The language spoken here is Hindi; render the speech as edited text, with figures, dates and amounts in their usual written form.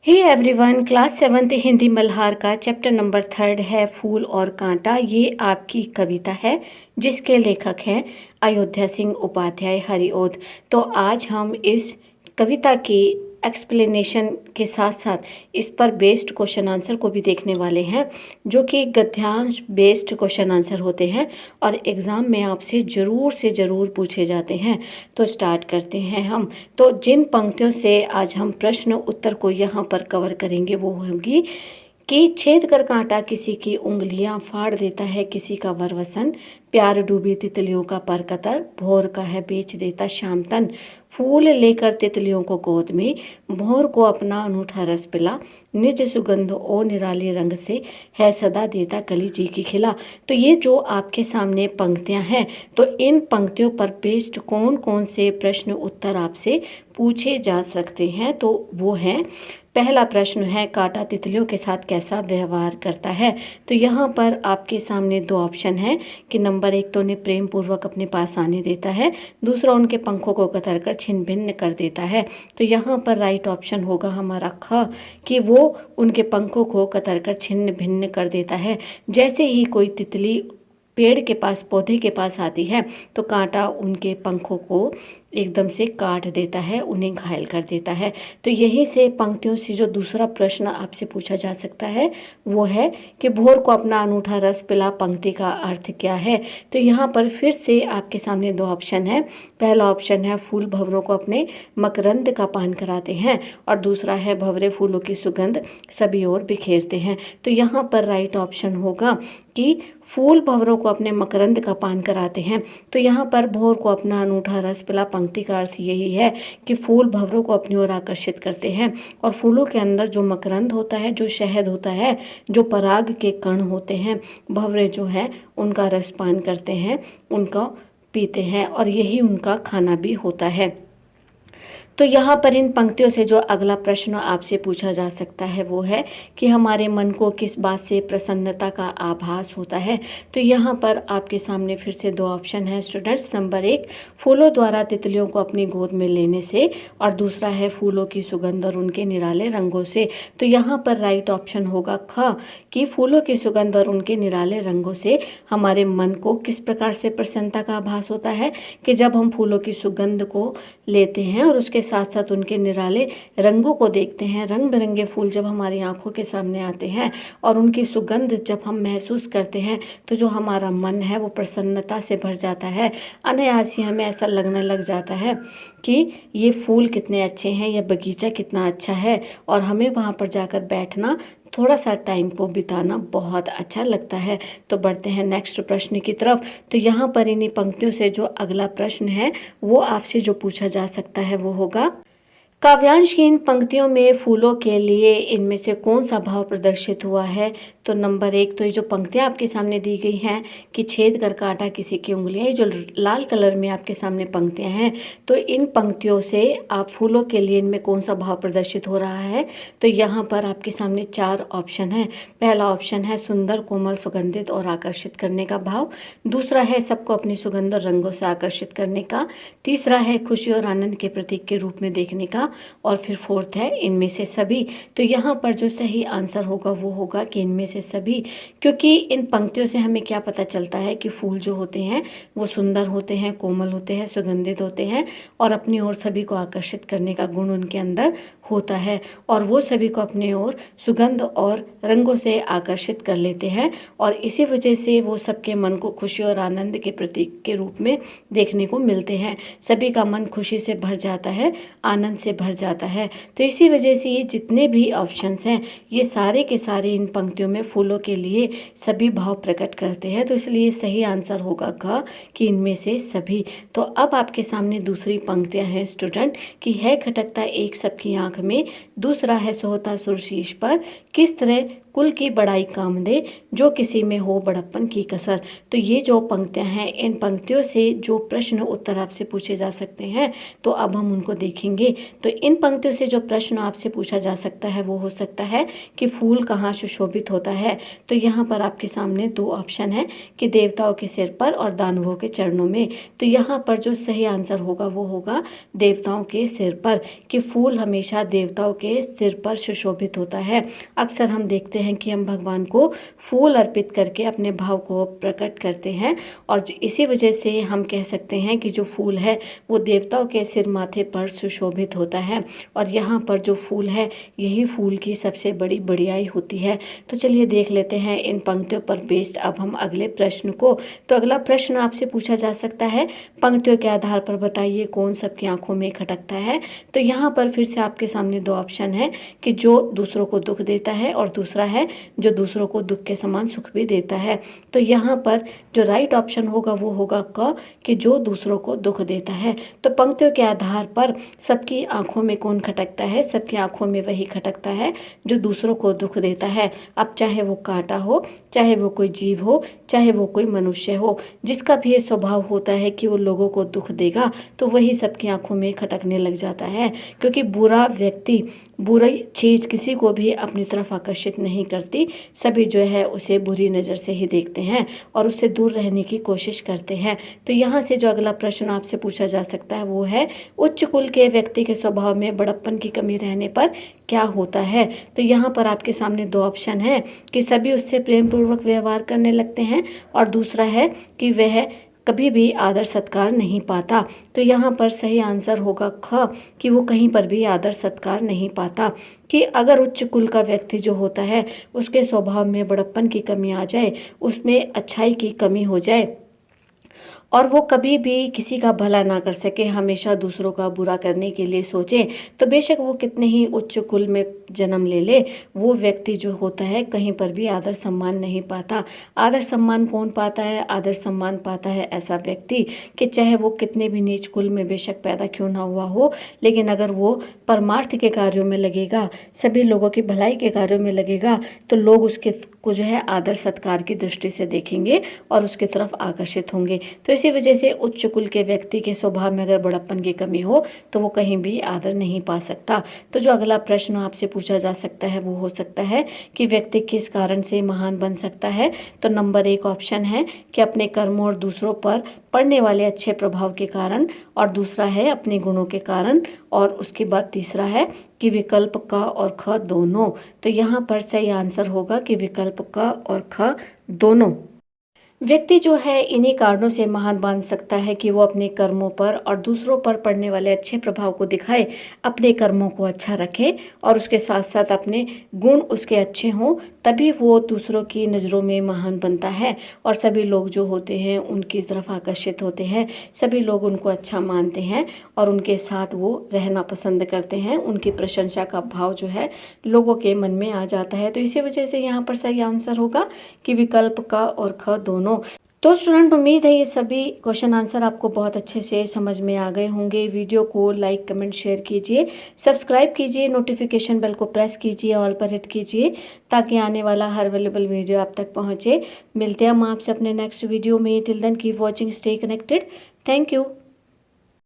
हे everyone, class 7th Hindi Malhar का चैप्टर नंबर 3 है फूल और कांटा। ये आपकी कविता है जिसके लेखक हैं अयोध्या सिंह उपाध्याय हरिओद। तो आज हम इस कविता की एक्सप्लेनेशन के साथ साथ इस पर बेस्ड क्वेश्चन आंसर को भी देखने वाले हैं, जो कि गद्यांश बेस्ड क्वेश्चन आंसर होते हैं और एग्ज़ाम में आपसे ज़रूर से ज़रूर पूछे जाते हैं। तो स्टार्ट करते हैं हम। तो जिन पंक्तियों से आज हम प्रश्न उत्तर को यहाँ पर कवर करेंगे वो होगी कि छेद कर कांटा किसी की उंगलियां फाड़ देता है किसी का वरवसन, प्यार डूबी तितलियों का पर कतर, भोर का है बेच देता शाम तन, फूल लेकर तितलियों को गोद में, भोर को अपना अनूठा रस पिला, निज सुगंध ओ निराले रंग से, है सदा देता कली जी की खिला। तो ये जो आपके सामने पंक्तियां हैं, तो इन पंक्तियों पर बेस्ड कौन कौन से प्रश्न उत्तर आपसे पूछे जा सकते हैं, तो वो हैं। पहला प्रश्न है कांटा तितलियों के साथ कैसा व्यवहार करता है। तो यहाँ पर आपके सामने दो ऑप्शन है कि नंबर 1 तो उन्हें प्रेम पूर्वक अपने पास आने देता है, दूसरा उनके पंखों को कतर कर छिन्न भिन्न कर देता है। तो यहाँ पर राइट ऑप्शन होगा हमारा ख, कि वो उनके पंखों को कतर कर छिन्न भिन्न कर देता है। जैसे ही कोई तितली पेड़ के पास पौधे के पास आती है तो कांटा उनके पंखों को एकदम से काट देता है, उन्हें घायल कर देता है। तो यहीं से पंक्तियों से जो दूसरा प्रश्न आपसे पूछा जा सकता है वो है कि भोर को अपना अनूठा रस पिला, पंक्ति का अर्थ क्या है। तो यहाँ पर फिर से आपके सामने दो ऑप्शन है। पहला ऑप्शन है फूल भंवरों को अपने मकरंद का पान कराते हैं, और दूसरा है भंवरे फूलों की सुगंध सभी ओर बिखेरते हैं। तो यहाँ पर राइट ऑप्शन होगा कि फूल भंवरों को अपने मकरंद का पान कराते हैं। तो यहाँ पर भोर को अपना अनूठा रस पिला, पंक्ति का अर्थ यही है कि फूल भंवरों को अपनी ओर आकर्षित करते हैं, और फूलों के अंदर जो मकरंद होता है, जो शहद होता है, जो पराग के कण होते हैं, भंवरे जो है उनका रस पान करते हैं, उनका पीते हैं, और यही उनका खाना भी होता है। तो यहाँ पर इन पंक्तियों से जो अगला प्रश्न आपसे पूछा जा सकता है वो है कि हमारे मन को किस बात से प्रसन्नता का आभास होता है। तो यहाँ पर आपके सामने फिर से दो ऑप्शन है स्टूडेंट्स। नंबर 1 फूलों द्वारा तितलियों को अपनी गोद में लेने से, और दूसरा है फूलों की सुगंध और उनके निराले रंगों से। तो यहाँ पर राइट ऑप्शन होगा ख, कि फूलों की सुगंध और उनके निराले रंगों से हमारे मन को किस प्रकार से प्रसन्नता का आभास होता है, कि जब हम फूलों की सुगंध को लेते हैं और उसके साथ साथ उनके निराले रंगों को देखते हैं। रंग बिरंगे फूल जब हमारी आंखों के सामने आते हैं और उनकी सुगंध जब हम महसूस करते हैं, तो जो हमारा मन है वो प्रसन्नता से भर जाता है। अनायास ही हमें ऐसा लगने लग जाता है कि ये फूल कितने अच्छे हैं, यह बगीचा कितना अच्छा है, और हमें वहाँ पर जाकर बैठना, थोड़ा सा टाइम को बिताना बहुत अच्छा लगता है। तो बढ़ते हैं नेक्स्ट प्रश्न की तरफ। तो यहाँ पर इन्हीं पंक्तियों से जो अगला प्रश्न है वो आपसे जो पूछा जा सकता है वो होगा, काव्यांश की इन पंक्तियों में फूलों के लिए इनमें से कौन सा भाव प्रदर्शित हुआ है। तो नंबर 1 तो ये जो पंक्तियाँ आपके सामने दी गई हैं कि छेद कर काटा किसी की उंगलियाँ, जो लाल कलर में आपके सामने पंक्तियाँ हैं, तो इन पंक्तियों से आप फूलों के लिए इनमें कौन सा भाव प्रदर्शित हो रहा है। तो यहाँ पर आपके सामने 4 ऑप्शन है। पहला ऑप्शन है सुंदर, कोमल, सुगंधित और आकर्षित करने का भाव, दूसरा है सबको अपनी सुगंध और रंगों से आकर्षित करने का, तीसरा है खुशी और आनंद के प्रतीक के रूप में देखने का, और फिर फोर्थ है इनमें से सभी। तो यहाँ पर जो सही आंसर होगा वो होगा कि इनमें से सभी, क्योंकि इन पंक्तियों से हमें क्या पता चलता है कि फूल जो होते हैं वो सुंदर होते हैं, कोमल होते हैं, सुगंधित होते हैं, और अपनी ओर सभी को आकर्षित करने का गुण उनके अंदर होता है, और वो सभी को अपनी ओर सुगंध और रंगों से आकर्षित कर लेते हैं, और इसी वजह से वो सबके मन को खुशी और आनंद के प्रतीक के रूप में देखने को मिलते हैं। सभी का मन खुशी से भर जाता है, आनंद से भर जाता है। तो इसी वजह से ये जितने भी ऑप्शंस हैं ये सारे के सारे इन पंक्तियों में फूलों के लिए सभी भाव प्रकट करते हैं। तो इसलिए सही आंसर होगा क, कि इनमें से सभी। तो अब आपके सामने दूसरी पंक्तियां हैं स्टूडेंट, कि है खटकता एक सबकी आंख में, दूसरा है सोहता सुरशीश पर, किस तरह कुल की बड़ाई काम दे, जो किसी में हो बड़प्पन की कसर। तो ये जो पंक्तियां हैं, इन पंक्तियों से जो प्रश्न उत्तर आपसे पूछे जा सकते हैं, तो अब हम उनको देखेंगे। तो इन पंक्तियों से जो प्रश्न आपसे पूछा जा सकता है वो हो सकता है कि फूल कहाँ सुशोभित होता है। तो यहाँ पर आपके सामने दो ऑप्शन है कि देवताओं के सिर पर और दानवों के चरणों में। तो यहाँ पर जो सही आंसर होगा वो होगा देवताओं के सिर पर, कि फूल हमेशा देवताओं के सिर पर सुशोभित होता है। अक्सर हम देखते हैं कि हम भगवान को फूल अर्पित करके अपने भाव को प्रकट करते हैं, और इसी वजह से हम कह सकते हैं कि जो फूल है वो देवताओं के सिर माथे पर सुशोभित होता है। और यहाँ पर जो फूल है यही फूल की सबसे बड़ी बढ़ियाई होती है। तो चलिए देख लेते हैं इन पंक्तियों पर बेस्ड अब हम अगले प्रश्न को। तो अगला प्रश्न आपसे पूछा जा सकता है, पंक्तियों के आधार पर बताइए कौन सबकी आंखों में खटकता है। तो यहाँ पर फिर से आपके सामने दो ऑप्शन है कि जो दूसरों को दुख देता है, और दूसरा है जो दूसरों को दुख के समान सुख भी देता है। तो यहाँ पर जो राइट ऑप्शन होगा वो होगा क, कि जो दूसरों को दुख देता है। तो पंक्तियों के आधार पर सबकी आंखों में कौन खटकता है? सबकी आंखों में वही खटकता है जो दूसरों को दुख देता है। अब चाहे वो कांटा हो, चाहे वो कोई जीव हो, चाहे वो कोई मनुष्य हो, जिसका भी ये स्वभाव होता है कि वो लोगों को दुख देगा, तो वही सबकी आंखों में खटकने लग जाता है। क्योंकि बुरा व्यक्ति, बुरी चीज़ किसी को भी अपनी तरफ आकर्षित नहीं करती। सभी जो है उसे बुरी नज़र से ही देखते हैं और उससे दूर रहने की कोशिश करते हैं। तो यहाँ से जो अगला प्रश्न आपसे पूछा जा सकता है वो है, उच्च कुल के व्यक्ति के स्वभाव में बड़प्पन की कमी रहने पर क्या होता है। तो यहाँ पर आपके सामने दो ऑप्शन है कि सभी उससे प्रेम पूर्वक व्यवहार करने लगते हैं, और दूसरा है कि वह कभी भी आदर सत्कार नहीं पाता। तो यहाँ पर सही आंसर होगा ख, कि वो कहीं पर भी आदर सत्कार नहीं पाता। कि अगर उच्च कुल का व्यक्ति जो होता है उसके स्वभाव में बड़प्पन की कमी आ जाए, उसमें अच्छाई की कमी हो जाए, और वो कभी भी किसी का भला ना कर सके, हमेशा दूसरों का बुरा करने के लिए सोचे, तो बेशक वो कितने ही उच्च कुल में जन्म ले ले, वो व्यक्ति जो होता है कहीं पर भी आदर सम्मान नहीं पाता। आदर सम्मान कौन पाता है? आदर सम्मान पाता है ऐसा व्यक्ति कि चाहे वो कितने भी नीच कुल में बेशक पैदा क्यों ना हुआ हो, लेकिन अगर वो परमार्थ के कार्यों में लगेगा, सभी लोगों की भलाई के कार्यों में लगेगा, तो लोग उसके को जो है आदर सत्कार की दृष्टि से देखेंगे और उसकी तरफ आकर्षित होंगे। तो इसी वजह से उच्च कुल के व्यक्ति के स्वभाव में अगर बड़प्पन की कमी हो तो वो कहीं भी आदर नहीं पा सकता। तो जो अगला प्रश्न आपसे पूछा जा सकता है वो हो सकता है कि व्यक्ति किस कारण से महान बन सकता है। तो नंबर 1 ऑप्शन है कि अपने कर्मों और दूसरों पर पड़ने वाले अच्छे प्रभाव के कारण, और दूसरा है अपने गुणों के कारण, और उसके बाद तीसरा है कि विकल्प क और ख दोनों। तो यहाँ पर सही आंसर होगा कि विकल्प क और ख दोनों। व्यक्ति जो है इन्हीं कारणों से महान बन सकता है कि वो अपने कर्मों पर और दूसरों पर पड़ने वाले अच्छे प्रभाव को दिखाए, अपने कर्मों को अच्छा रखे, और उसके साथ साथ अपने गुण उसके अच्छे हों, तभी वो दूसरों की नज़रों में महान बनता है, और सभी लोग जो होते हैं उनकी तरफ आकर्षित होते हैं, सभी लोग उनको अच्छा मानते हैं और उनके साथ वो रहना पसंद करते हैं। उनकी प्रशंसा का भाव जो है लोगों के मन में आ जाता है। तो इसी वजह से यहाँ पर सही आंसर होगा कि विकल्प क और ख दोनों। तो स्टूडेंट, उम्मीद है ये सभी क्वेश्चन आंसर आपको बहुत अच्छे से समझ में आ गए होंगे। वीडियो को लाइक कमेंट शेयर कीजिए, सब्सक्राइब कीजिए, नोटिफिकेशन बेल को प्रेस कीजिए, ऑल पर हिट कीजिए, ताकि आने वाला हर अवेलेबल वीडियो आप तक पहुंचे। मिलते हैं हम आपसे अपने नेक्स्ट वीडियो में। Till then keep watching, stay connected. Thank you.